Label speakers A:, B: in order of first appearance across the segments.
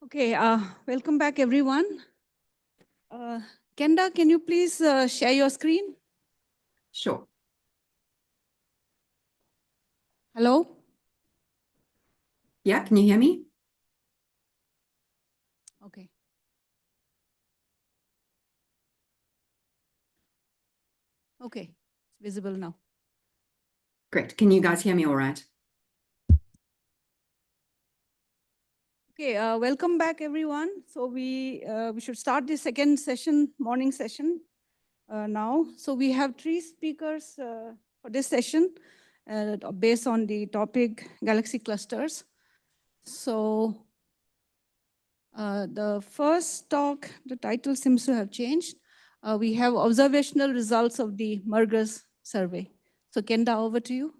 A: Okay, welcome back, everyone. Kenda, can you please share your screen?
B: Sure.
A: Hello?
B: Yeah, can you hear me?
A: Okay. Okay, it's visible now.
B: Great. Can you guys hear me all right?
A: Okay, welcome back, everyone. So we should start the second session, morning session now. So we have three speakers for this session based on the topic galaxy clusters. So the first talk, the title seems to have changed. We have observational results of the MERGHERS survey. So Kenda, over to you.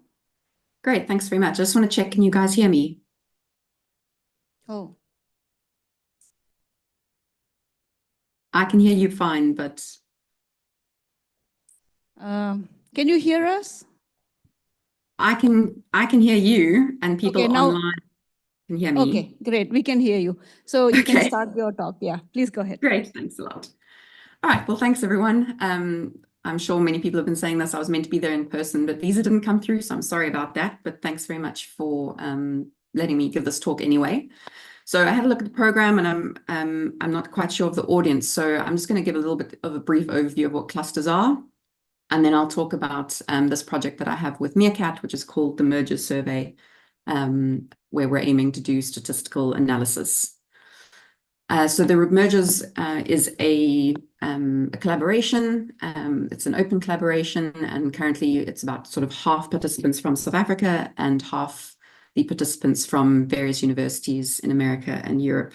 B: Great, thanks very much. I just want to check, can you guys hear me?
A: Oh.
B: I can hear you fine, but...
A: Can you hear us?
B: I can hear you, and people
A: Okay, now,
B: online can hear me.
A: Okay, great. We can hear you. So you can start your talk. Yeah, please go ahead.
B: Great, thanks a lot. All right, well, thanks, everyone. I'm sure many people have been saying this. I was meant to be there in person, but visa didn't come through, so I'm sorry about that. But thanks very much for letting me give this talk anyway. So I had a look at the program, and I'm not quite sure of the audience. So I'm just going to give a little bit of a brief overview of what clusters are. And then I'll talk about this project that I have with MERGHERS, which is called the MERGHERS survey, where we're aiming to do statistical analysis. So the MERGHERS is a collaboration. It's an open collaboration, and currently it's about sort of half participants from South Africa and half the participants from various universities in America and Europe.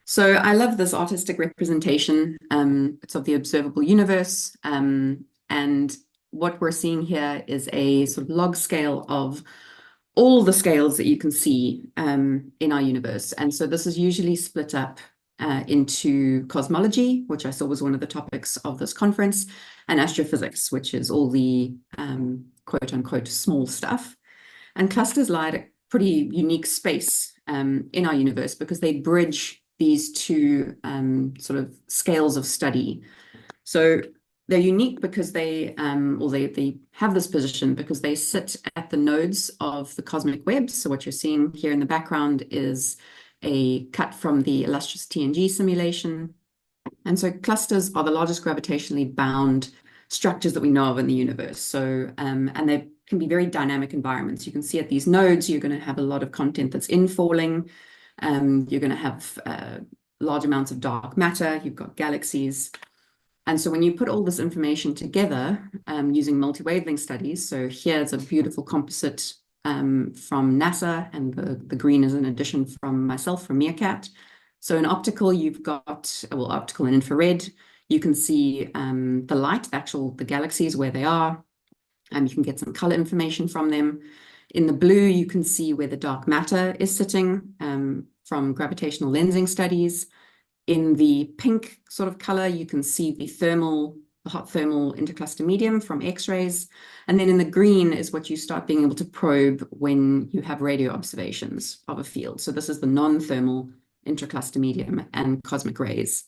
B: So I love this artistic representation. It's of the observable universe. And what we're seeing here is a sort of log scale of all the scales that you can see in our universe. And so this is usually split up into cosmology, which I saw was one of the topics of this conference, and astrophysics, which is all the quote unquote small stuff. And clusters lie at a pretty unique space in our universe because they bridge these two sort of scales of study. So they're unique because they have this position because they sit at the nodes of the cosmic web. So what you're seeing here in the background is a cut from the illustrious TNG simulation. And so clusters are the largest gravitationally bound structures that we know of in the universe. So, and they can be very dynamic environments. You can see at these nodes, you're going to have a lot of content that's infalling. You're going to have large amounts of dark matter. You've got galaxies. And so when you put all this information together using multi-wavelength studies, so here's a beautiful composite from NASA, and the green is an addition from myself, from MERGHERS. So in optical, you've got, well, optical and infrared. You can see the light, the galaxies, where they are. You can get some color information from them. In the blue, you can see where the dark matter is sitting from gravitational lensing studies. In the pink sort of color, you can see the hot thermal intercluster medium from X-rays. And then in the green is what you start being able to probe when you have radio observations of a field. So this is the non-thermal intercluster medium and cosmic rays.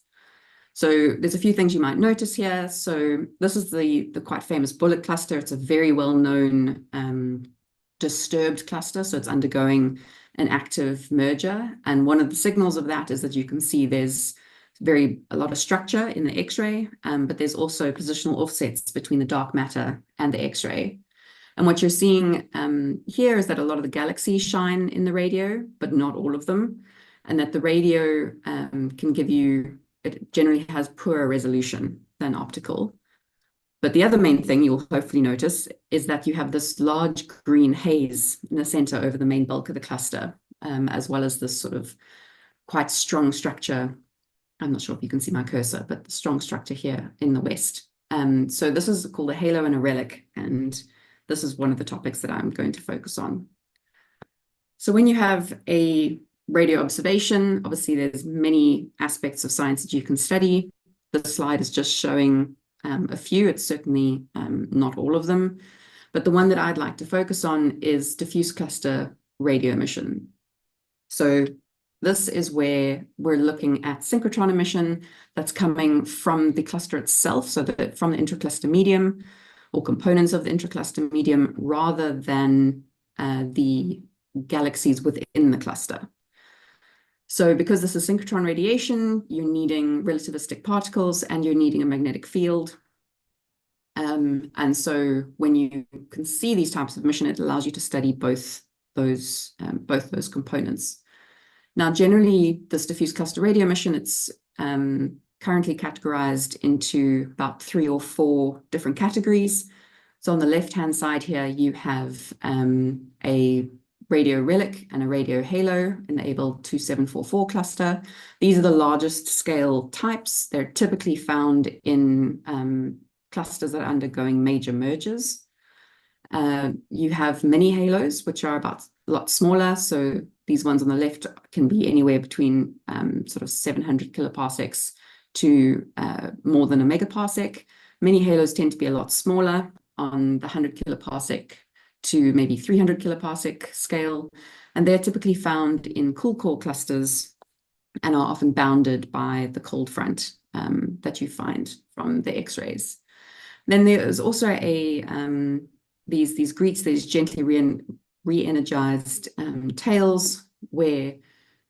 B: So there's a few things you might notice here. So this is the quite famous bullet cluster. It's a very well-known disturbed cluster. So it's undergoing an active merger. And one of the signals of that is that you can see there's a lot of structure in the X-ray, but there's also positional offsets between the dark matter and the X-ray. And what you're seeing here is that a lot of the galaxies shine in the radio, but not all of them. And that the radio it generally has poorer resolution than optical. But the other main thing you'll hopefully notice is that you have this large green haze in the center over the main bulk of the cluster, as well as this sort of quite strong structure. I'm not sure if you can see my cursor, but the strong structure here in the west. So this is called a halo and a relic, and this is one of the topics that I'm going to focus on. So when you have a radio observation, obviously there's many aspects of science that you can study. This slide is just showing a few. It's certainly not all of them, but the one that I'd like to focus on is diffuse cluster radio emission. So this is where we're looking at synchrotron emission that's coming from the cluster itself, so that from the intracluster medium or components of the intracluster medium, rather than the galaxies within the cluster. So because this is synchrotron radiation, you're needing relativistic particles and you're needing a magnetic field. And so when you can see these types of emission, it allows you to study both those components. Now, generally, this diffuse cluster radio emission, it's currently categorized into about 3 or 4 different categories. So on the left-hand side here, you have a radio relic and a radio halo in the Abel 2744 cluster. These are the largest scale types. They're typically found in clusters that are undergoing major mergers. You have mini halos, which are about a lot smaller. So these ones on the left can be anywhere between sort of 700 kiloparsecs to more than a megaparsec. Mini halos tend to be a lot smaller, on the 100 kiloparsec to maybe 300 kiloparsec scale. And they're typically found in cool core clusters and are often bounded by the cold front that you find from the X-rays. Then there's also these GREETs, these gently re-energized tails, where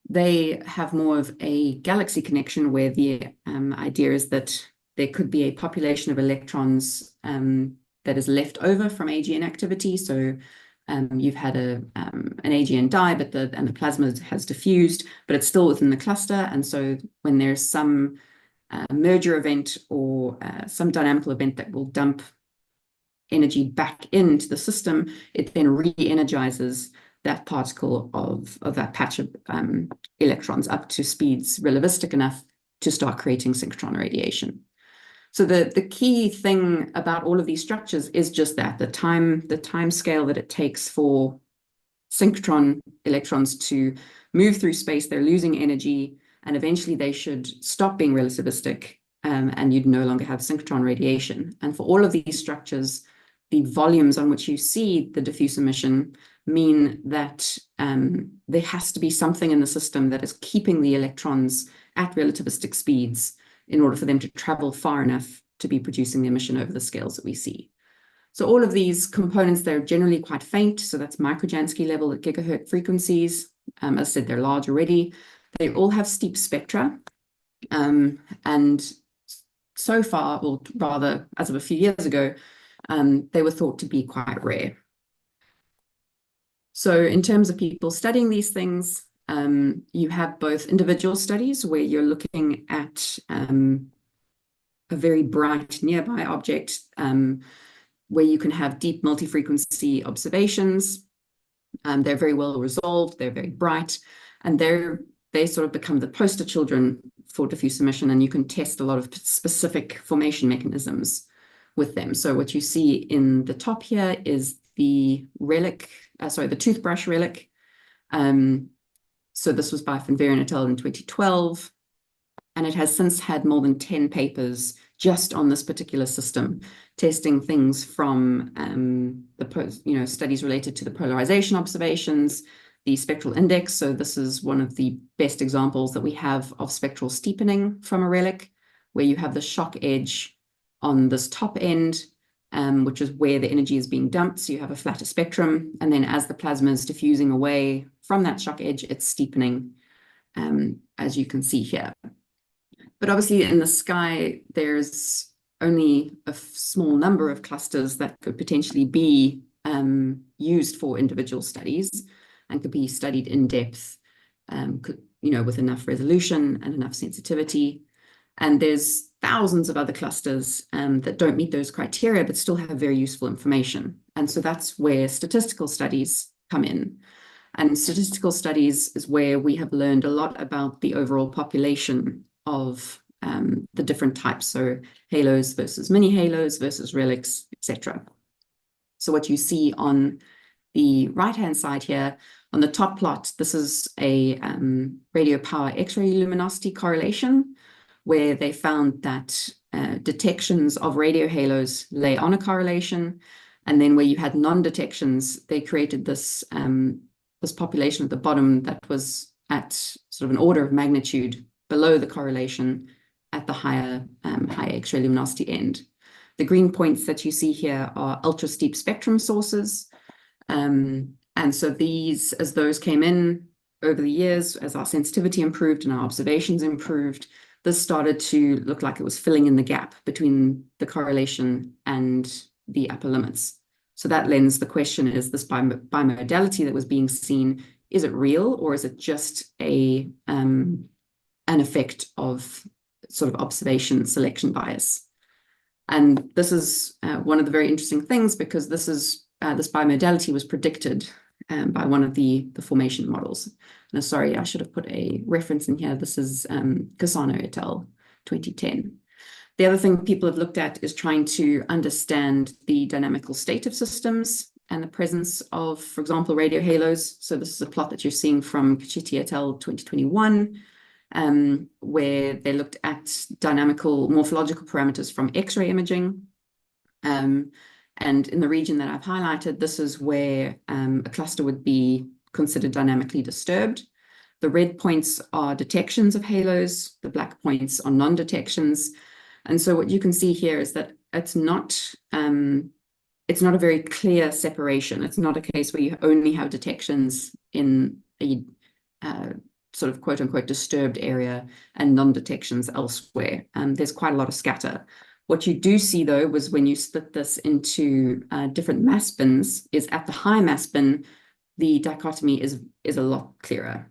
B: they have more of a galaxy connection, where the idea is that there could be a population of electrons that is left over from AGN activity. So you've had an AGN die, but the plasma has diffused, but it's still within the cluster. And so when there's some merger event or some dynamical event that will dump energy back into the system, it then re-energizes that particle of that patch of electrons up to speeds relativistic enough to start creating synchrotron radiation. So the key thing about all of these structures is just that the time scale that it takes for synchrotron electrons to move through space. They're losing energy, and eventually they should stop being relativistic, and you'd no longer have synchrotron radiation. And for all of these structures, the volumes on which you see the diffuse emission mean that there has to be something in the system that is keeping the electrons at relativistic speeds in order for them to travel far enough to be producing the emission over the scales that we see. So all of these components, they're generally quite faint. So that's microjansky level at gigahertz frequencies. As I said, they're large already. They all have steep spectra. And so far, or rather, as of a few years ago, they were thought to be quite rare. So in terms of people studying these things, you have both individual studies where you're looking at a very bright nearby object, where you can have deep multi-frequency observations. They're very well resolved, they're very bright, and they sort of become the poster children for diffuse emission, and you can test a lot of specific formation mechanisms with them. So what you see in the top here is the relic, the toothbrush relic. So this was by Van Veeren et al. In 2012, and it has since had more than 10 papers just on this particular system, testing things from studies related to the polarization observations, the spectral index. So this is one of the best examples that we have of spectral steepening from a relic, where you have the shock edge on this top end, which is where the energy is being dumped. So you have a flatter spectrum. And then as the plasma is diffusing away from that shock edge, it's steepening, as you can see here. But obviously in the sky, there's only a small number of clusters that could potentially be used for individual studies and could be studied in depth, with enough resolution and enough sensitivity. And there's thousands of other clusters that don't meet those criteria, but still have very useful information. And so that's where statistical studies come in. And statistical studies is where we have learned a lot about the overall population of the different types, so halos versus mini halos versus relics, etc. So what you see on the right-hand side here, on the top plot, this is a radio power X-ray luminosity correlation, where they found that detections of radio halos lay on a correlation, and then where you had non-detections, they created this this population at the bottom that was at sort of an order of magnitude below the correlation at the higher X-ray luminosity end. The green points that you see here are ultra steep spectrum sources. And so these, as those came in over the years, as our sensitivity improved and our observations improved, this started to look like it was filling in the gap between the correlation and the upper limits. So that lends the question, is this bimodality that was being seen, is it real, or is it just an effect of sort of observation selection bias? And this is one of the very interesting things, because this bimodality was predicted by one of the formation models. And sorry, I should have put a reference in here. This is Casano et al. 2010. The other thing people have looked at is trying to understand the dynamical state of systems and the presence of, for example, radio halos. So this is a plot that you're seeing from Kachiti et al. 2021, where they looked at dynamical morphological parameters from X-ray imaging. And in the region that I've highlighted, this is where a cluster would be considered dynamically disturbed. The red points are detections of halos, the black points are non-detections. And so what you can see here is that it's not a very clear separation. It's not a case where you only have detections in a sort of quote unquote disturbed area and non-detections elsewhere. There's quite a lot of scatter. What you do see, though, was when you split this into different mass bins, is at the high mass bin, the dichotomy is a lot clearer.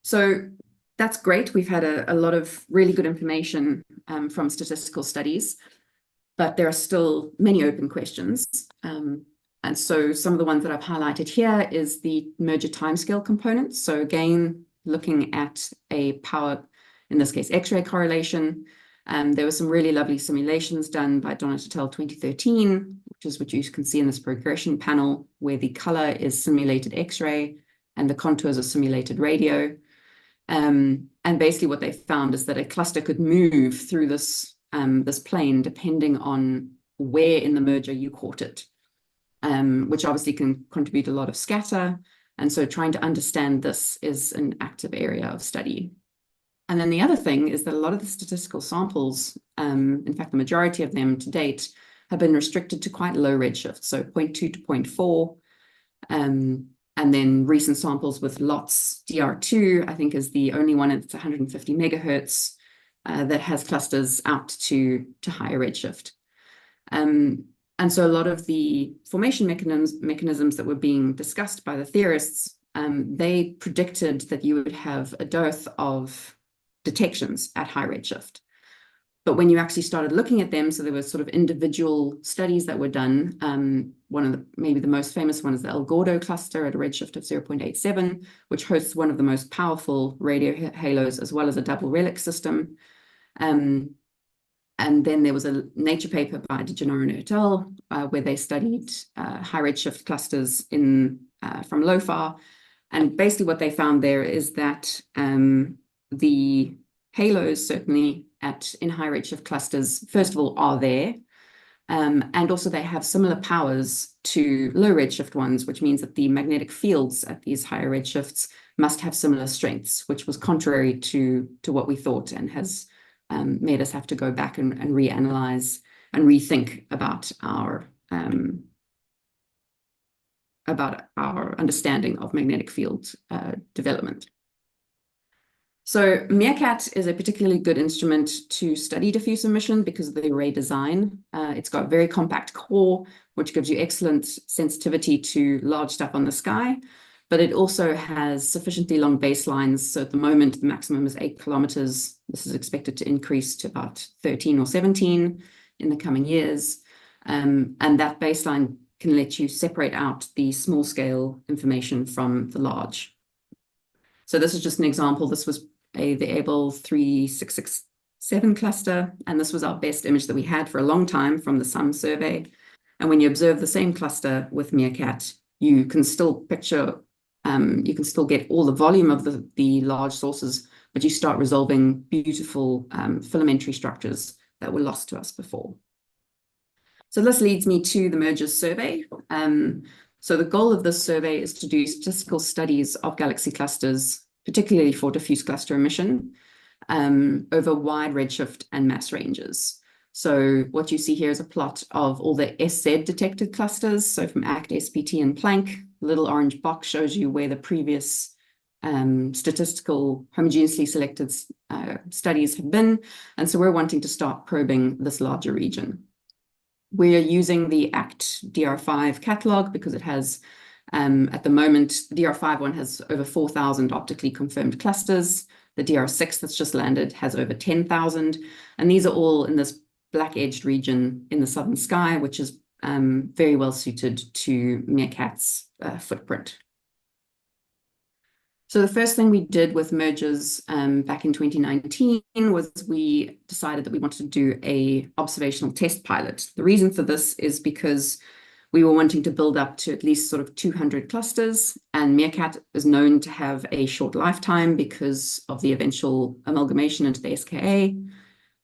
B: So that's great. We've had a lot of really good information from statistical studies, but there are still many open questions. And so some of the ones that I've highlighted here is the merger timescale component. So again, looking at a power, in this case, X-ray correlation. There were some really lovely simulations done by Donat et al. 2013, which is what you can see in this progression panel, where the color is simulated X-ray and the contours are simulated radio. And basically what they found is that a cluster could move through this plane depending on where in the merger you caught it, which obviously can contribute a lot of scatter. And so trying to understand this is an active area of study. And then the other thing is that a lot of the statistical samples, in fact, the majority of them to date, have been restricted to quite low redshift, so 0.2 to 0.4. And then recent samples with LOTS DR2, I think, is the only one at 150 megahertz that has clusters out to higher redshift. And so a lot of the formation mechanisms that were being discussed by the theorists, they predicted that you would have a dearth of detections at high redshift. But when you actually started looking at them, so there were sort of individual studies that were done. One of the, maybe the most famous one is the El Gordo cluster at a redshift of 0.87, which hosts one of the most powerful radio halos, as well as a double relic system. And then there was a Nature paper by De Gennaro et al., where they studied high redshift clusters from LOFAR. And basically what they found there is that the halos, certainly in high redshift clusters, first of all, are there. And also they have similar powers to low redshift ones, which means that the magnetic fields at these higher redshifts must have similar strengths, which was contrary to what we thought, and has made us have to go back and reanalyze and rethink about our understanding of magnetic field development. So MERCAT is a particularly good instrument to study diffuse emission because of the array design. It's got a very compact core, which gives you excellent sensitivity to large stuff on the sky, but it also has sufficiently long baselines. So at the moment, the maximum is 8 kilometers. This is expected to increase to about 13 or 17 in the coming years. And that baseline can let you separate out the small scale information from the large. So this is just an example. This was the Able 3667 cluster, and this was our best image that we had for a long time from the SUM survey. And when you observe the same cluster with MERCAT, you can still picture, you can still get all the volume of the large sources, but you start resolving beautiful filamentary structures that were lost to us before. So this leads me to the MERGHERS survey. So the goal of this survey is to do statistical studies of galaxy clusters, particularly for diffuse cluster emission, over wide redshift and mass ranges. So what you see here is a plot of all the SZ detected clusters. So from ACT, SPT, and Planck, the little orange box shows you where the previous statistical homogeneously selected studies have been. And so we're wanting to start probing this larger region. We're using the ACT DR5 catalog because it has, at the moment, the DR5 one has over 4,000 optically confirmed clusters. The DR6 that's just landed has over 10,000. And these are all in this black-edged region in the southern sky, which is very well suited to MERGHERS' footprint. So the first thing we did with MERGHERS back in 2019 was we decided that we wanted to do an observational test pilot. The reason for this is because we were wanting to build up to at least sort of 200 clusters, and MERGHERS is known to have a short lifetime because of the eventual amalgamation into the SKA.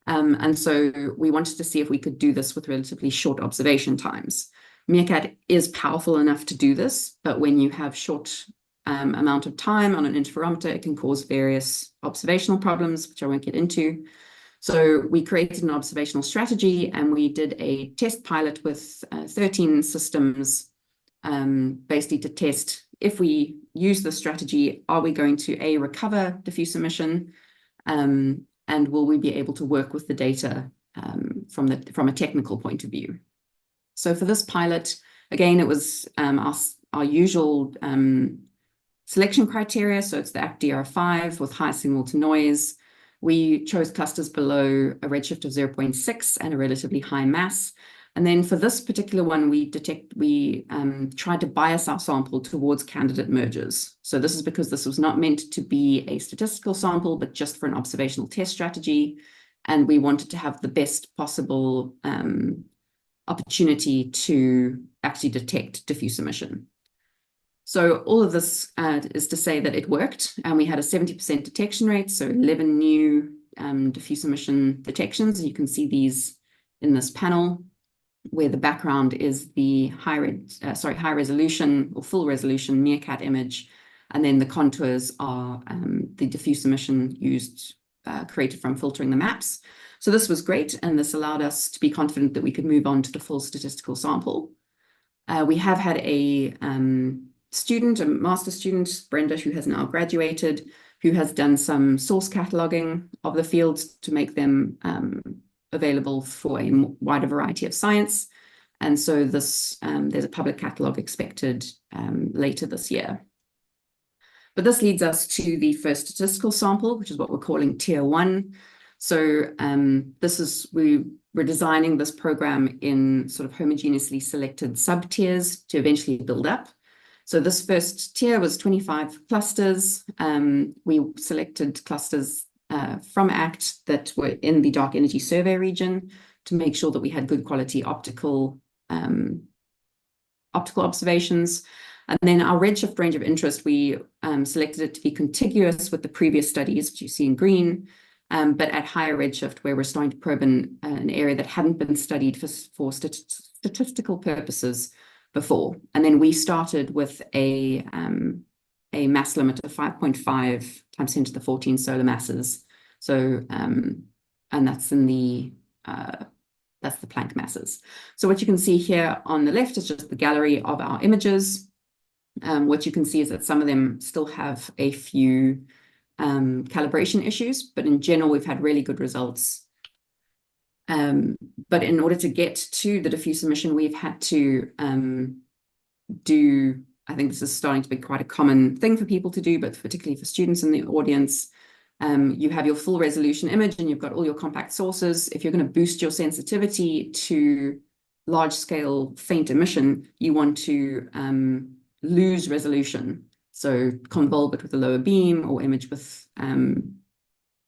B: And so we wanted to see if we could do this with relatively short observation times. MERGHERS is powerful enough to do this, but when you have short amount of time on an interferometer, it can cause various observational problems, which I won't get into. So we created an observational strategy, and we did a test pilot with 13 systems, basically to test if we use the strategy, are we going to A, recover diffuse emission, and will we be able to work with the data from a technical point of view? So for this pilot, again, it was our usual selection criteria. So it's the ACT DR5 with high signal to noise. We chose clusters below a redshift of 0.6 and a relatively high mass. And then for this particular one, we tried to bias our sample towards candidate MERGHERS. So this is because this was not meant to be a statistical sample, but just for an observational test strategy. And we wanted to have the best possible opportunity to actually detect diffuse emission. So all of this is to say that it worked, and we had a 70% detection rate, so 11 new diffuse emission detections. You can see these in this panel, where the background is the high resolution or full resolution MERGHERS image, and then the contours are the diffuse emission used created from filtering the maps. So this was great, and this allowed us to be confident that we could move on to the full statistical sample. We have had a master student, Brenda, who has now graduated, who has done some source cataloging of the fields to make them available for a wider variety of science. And so this there's a public catalog expected later this year. But this leads us to the first statistical sample, which is what we're calling Tier 1. So we're designing this program in sort of homogeneously selected sub-tiers to eventually build up. So this first tier was 25 clusters. We selected clusters from ACT that were in the dark energy survey region to make sure that we had good quality optical observations. And then our redshift range of interest, we selected it to be contiguous with the previous studies, which you see in green, but at higher redshift, where we're starting to probe an area that hadn't been studied for statistical purposes before. And then we started with a mass limit of 5.5 times 10 to the 14 solar masses. So, and that's in that's the Planck masses. So what you can see here on the left is just the gallery of our images. What you can see is that some of them still have a few calibration issues, but in general, we've had really good results. But in order to get to the diffuse emission, we've had to I think this is starting to be quite a common thing for people to do, but particularly for students in the audience, you have your full resolution image and you've got all your compact sources. If you're going to boost your sensitivity to large scale faint emission, you want to lose resolution. So convolve it with a lower beam or image with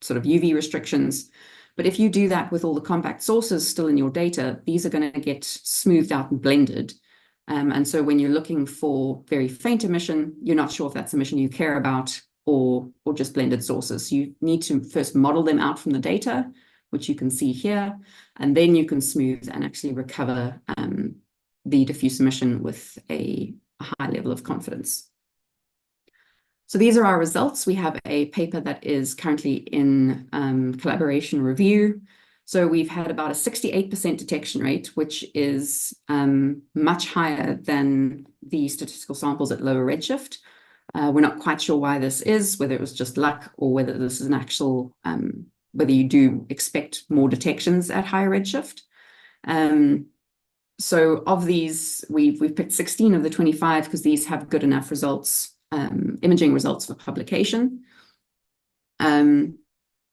B: sort of UV restrictions. But if you do that with all the compact sources still in your data, these are going to get smoothed out and blended. And so when you're looking for very faint emission, you're not sure if that's emission you care about or just blended sources. You need to first model them out from the data, which you can see here, and then you can smooth and actually recover the diffuse emission with a a high level of confidence. So these are our results. We have a paper that is currently in collaboration review. So we've had about a 68% detection rate, which is much higher than the statistical samples at lower redshift. We're not quite sure why this is, whether it was just luck or whether this is an actual, whether you do expect more detections at higher redshift. So of these, we've picked 16 of the 25 because these have good enough results, imaging results for publication.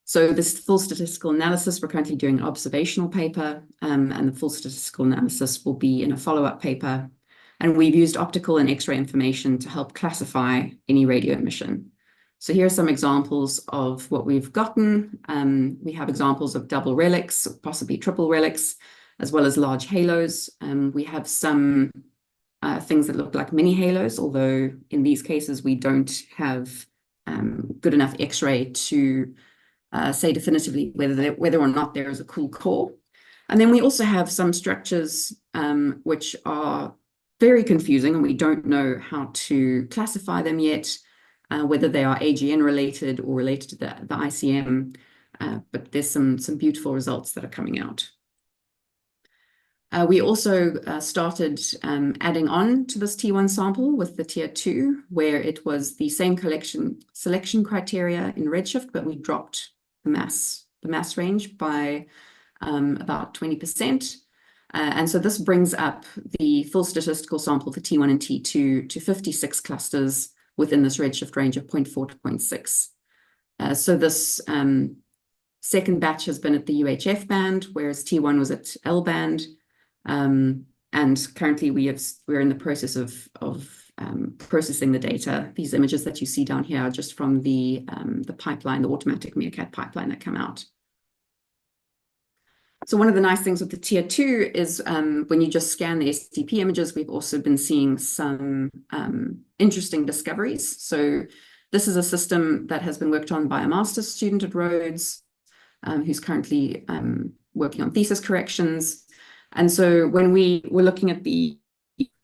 B: So this full statistical analysis, we're currently doing an observational paper, and the full statistical analysis will be in a follow-up paper. And we've used optical and X-ray information to help classify any radio emission. So here are some examples of what we've gotten. We have examples of double relics, possibly triple relics, as well as large halos. We have some things that look like mini halos, although in these cases we don't have good enough X-ray to say definitively whether or not there is a cool core. And then we also have some structures which are very confusing, and we don't know how to classify them yet, whether they are AGN related or related to the ICM, but there's some beautiful results that are coming out. We also started adding on to this T1 sample with the tier 2, where it was the same selection criteria in redshift, but we dropped the mass range by about 20%. And so this brings up the full statistical sample for T1 and T2 to 56 clusters within this redshift range of 0.4 to 0.6. So this second batch has been at the UHF band, whereas T1 was at L band. And currently we're in the process of processing the data. These images that you see down here are just from the pipeline, the automatic MEERKAT pipeline that come out. So one of the nice things with the tier 2 is when you just scan the STP images, we've also been seeing some interesting discoveries. So this is a system that has been worked on by a master's student at Rhodes, who's currently working on thesis corrections. And so when we were looking at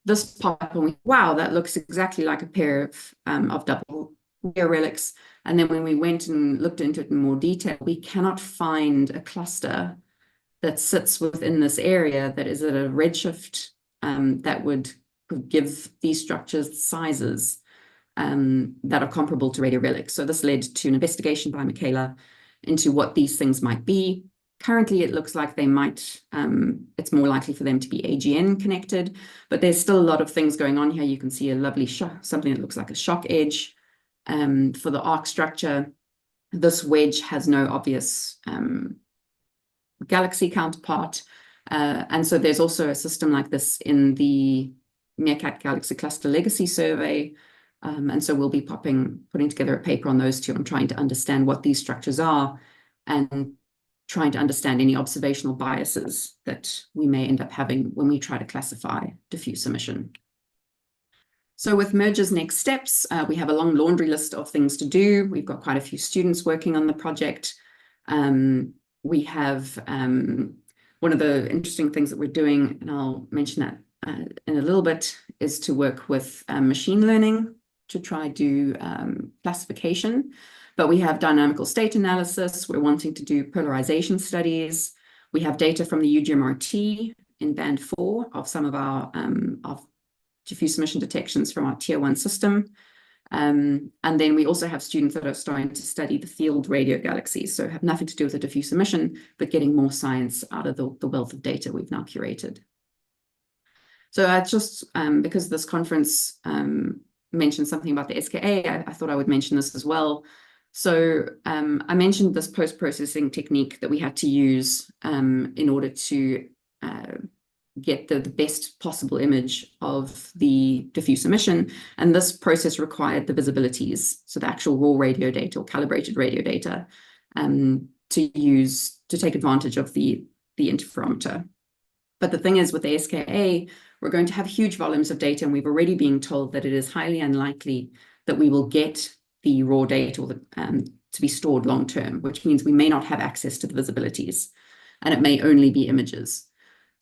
B: this pop, and wow, that looks exactly like a pair of double relics. And then when we went and looked into it in more detail, we cannot find a cluster that sits within this area that is at a redshift that would give these structures sizes that are comparable to radio relics. So this led to an investigation by Michaela into what these things might be. Currently, it looks like they might, it's more likely for them to be AGN connected, but there's still a lot of things going on here. You can see a lovely something that looks like a shock edge for the arc structure. This wedge has no obvious galaxy counterpart. And so there's also a system like this in the MEERKAT Galaxy Cluster Legacy Survey. And so we'll be putting together a paper on those two and trying to understand what these structures are and trying to understand any observational biases that we may end up having when we try to classify diffuse emission. So with MERGHERS next steps, we have a long laundry list of things to do. We've got quite a few students working on the project. We have one of the interesting things that we're doing, and I'll mention that in a little bit, is to work with machine learning to try do classification. But we have dynamical state analysis. We're wanting to do polarization studies. We have data from the UGMRT in band 4 of some of our diffuse emission detections from our tier 1 system. And then we also have students that are starting to study the field radio galaxies, so have nothing to do with the diffuse emission, but getting more science out of the wealth of data we've now curated. So I just, because this conference mentioned something about the SKA, I thought I would mention this as well. So I mentioned this post-processing technique that we had to use in order to get the best possible image of the diffuse emission. And this process required the visibilities, so the actual raw radio data or calibrated radio data to take advantage of the interferometer. But the thing is, with the SKA, we're going to have huge volumes of data, and we've already been told that it is highly unlikely that we will get the raw data or to be stored long term, which means we may not have access to the visibilities, and it may only be images.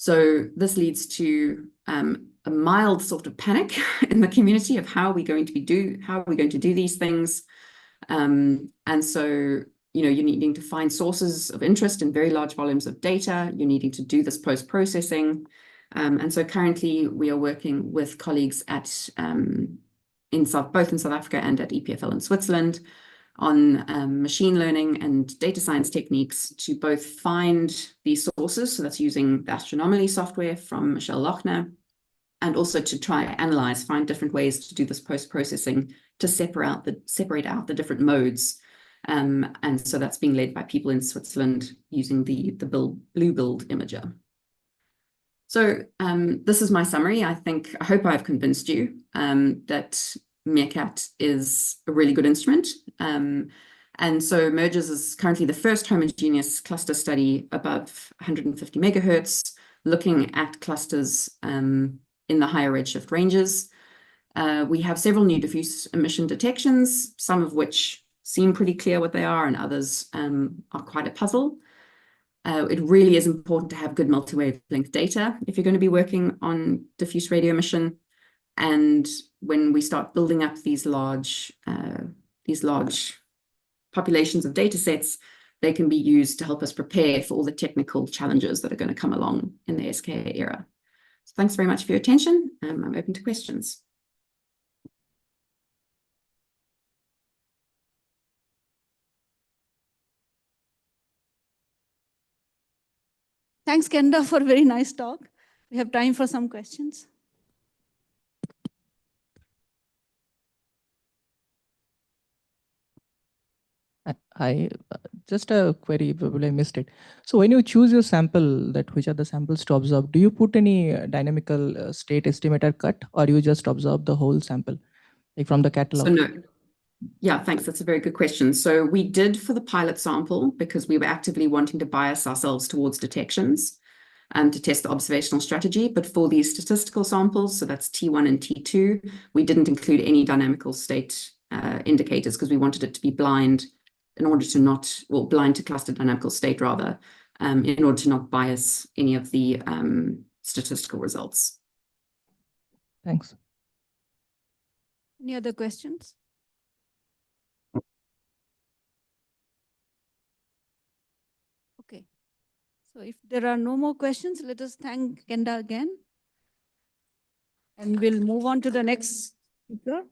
B: So this leads to a mild sort of panic in the community of how are we going to do these things. And so, you're needing to find sources of interest in very large volumes of data. You're needing to do this post-processing. And so currently we are working with colleagues at both in South Africa and at EPFL in Switzerland on machine learning and data science techniques to both find these sources, so that's using the Astronomy software from Michelle Lochner, and also to try and find different ways to do this post-processing to separate out the different modes. And so that's being led by people in Switzerland using the Blue Build imager. So this is my summary. I hope I've convinced you that MERCAT is a really good instrument. And so MERGHERS is currently the first homogeneous cluster study above 150 megahertz, looking at clusters in the higher redshift ranges. We have several new diffuse emission detections, some of which seem pretty clear what they are, and others are quite a puzzle. It really is important to have good multi-wavelength data if you're going to be working on diffuse radio emission. And when we start building up these large populations of data sets, they can be used to help us prepare for all the technical challenges that are going to come along in the SKA era. So thanks very much for your attention. I'm open to questions.
A: Thanks, Kenda, for a very nice talk. We have time for some questions.
C: I just a query, probably I missed it. So when you choose your sample, which are the samples to observe, do you put any dynamical state estimator cut, or you just observe the whole sample, like from the catalog?
B: So no. Yeah, thanks. That's a very good question. So we did for the pilot sample because we were actively wanting to bias ourselves towards detections to test the observational strategy. But for these statistical samples, so that's T1 and T2, we didn't include any dynamical state indicators because we wanted it to be blind in order to not, well, blind to cluster dynamical state rather, in order to not bias any of the statistical results.
C: Thanks.
A: Any other questions? Okay. So if there are no more questions, let us thank Kenda again. And we'll move on to the next speaker.